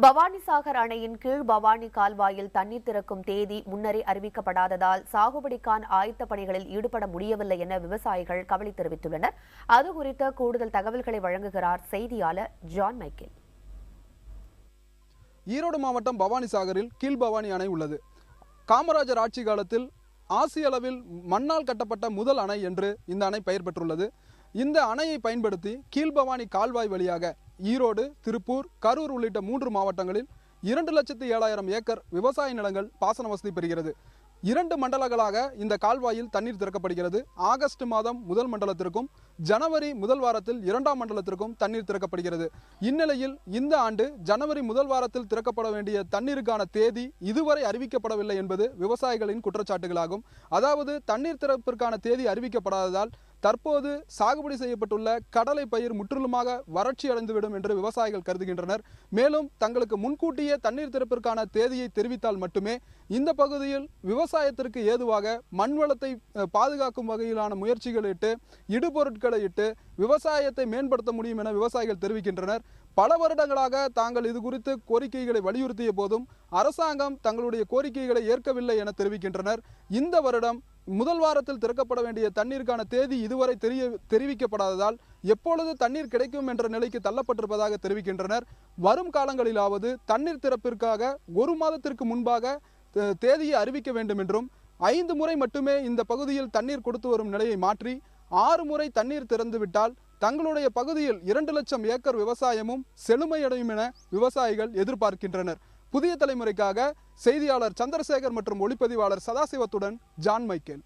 பவானிசாகர் அணையின் கீழ் பவானி கால்வாயில் தண்ணீர் திறக்கும் தேதி முன்னரே அறிவிக்கப்படாததால் சாகுபடிக்கான ஆயத்த பணிகளில் ஈடுபட முடியவில்லை என விவசாயிகள் கவலை தெரிவித்துள்ளனர். அது குறித்த கூடுதல் தகவல்களை வழங்குகிறார் செய்தியாளர் ஜான் மைக்கேல். ஈரோடு மாவட்டம் பவானிசாகரில் கீழ் பவானி அணை உள்ளது. காமராஜர் ஆட்சி காலத்தில் ஆசிய அளவில் மண்ணால் கட்டப்பட்ட முதல் அணை என்று இந்த அணை பெயர் பெற்றுள்ளது. இந்த அணையை பயன்படுத்தி கீழ்பவானி கால்வாய் வழியாக ஈரோடு, திருப்பூர், கரூர் உள்ளிட்ட 3 மாவட்டங்களில் 2,07,000 ஏக்கர் விவசாய நிலங்கள் பாசன வசதி பெறுகிறது. 2 மண்டலங்களாக இந்த கால்வாயில் தண்ணீர் திறக்கப்படுகிறது. ஆகஸ்ட் மாதம் முதல் மண்டலத்திற்கும் ஜனவரி முதல் வாரத்தில் 2ஆம் மண்டலத்திற்கும் தண்ணீர் திறக்கப்படுகிறது. இந்நிலையில் இந்த ஆண்டு ஜனவரி முதல் வாரத்தில் திறக்கப்பட வேண்டிய தண்ணீருக்கான தேதி இதுவரை அறிவிக்கப்படவில்லை என்பது விவசாயிகளின் குற்றச்சாட்டுகளாகும். அதாவது தண்ணீர் திறப்பிற்கான தேதி அறிவிக்கப்படாததால் தற்போது சாகுபடி செய்யப்பட்டுள்ள கடலை பயிர் முற்றிலுமாக வறட்சி அடைந்துவிடும் என்று விவசாயிகள் கருதுகின்றனர். மேலும் தங்களுக்கு முன்கூட்டியே தண்ணீர் திறப்பிற்கான தேதியை தெரிவித்தால் மட்டுமே இந்த பகுதியில் விவசாயத்திற்கு ஏதுவாக மண்வளத்தை பாதுகாக்கும் வகையிலான முயற்சிகள் இட்டு இடுபொருட்களை இட்டு விவசாயத்தை மேம்படுத்த முடியும் என விவசாயிகள் தெரிவிக்கின்றனர். பல வருடங்களாக தாங்கள் இது குறித்து கோரிக்கைகளை வலியுறுத்திய போதும் அரசாங்கம் தங்களுடைய கோரிக்கைகளை ஏற்கவில்லை என தெரிவிக்கின்றனர். இந்த வருடம் முதல் வாரத்தில் திறக்கப்பட வேண்டிய தண்ணீருக்கான தேதி இதுவரை தெரிவிக்கப்படாததால் எப்பொழுது தண்ணீர் கிடைக்கும் என்ற நிலைக்கு தள்ளப்பட்டிருப்பதாக தெரிவிக்கின்றனர். வரும் காலங்களிலாவது தண்ணீர் திறப்பிற்காக 1 மாதத்திற்கு முன்பாக தேதியை அறிவிக்க வேண்டும் என்றும் 5 முறை மட்டுமே இந்த பகுதியில் தண்ணீர் கொடுத்து வரும் நிலையை மாற்றி 6 முறை தண்ணீர் திறந்துவிட்டால் தங்களுடைய பகுதியில் 2 லட்சம் ஏக்கர் விவசாயமும் செழுமையடையும் என விவசாயிகள் எதிர்பார்க்கின்றனர். புதிய தலைமுறைக்காக செய்தியாளர் சந்திரசேகர் மற்றும் ஒளிப்பதிவாளர் சதாசிவத்துடன் ஜான் மைக்கேல்.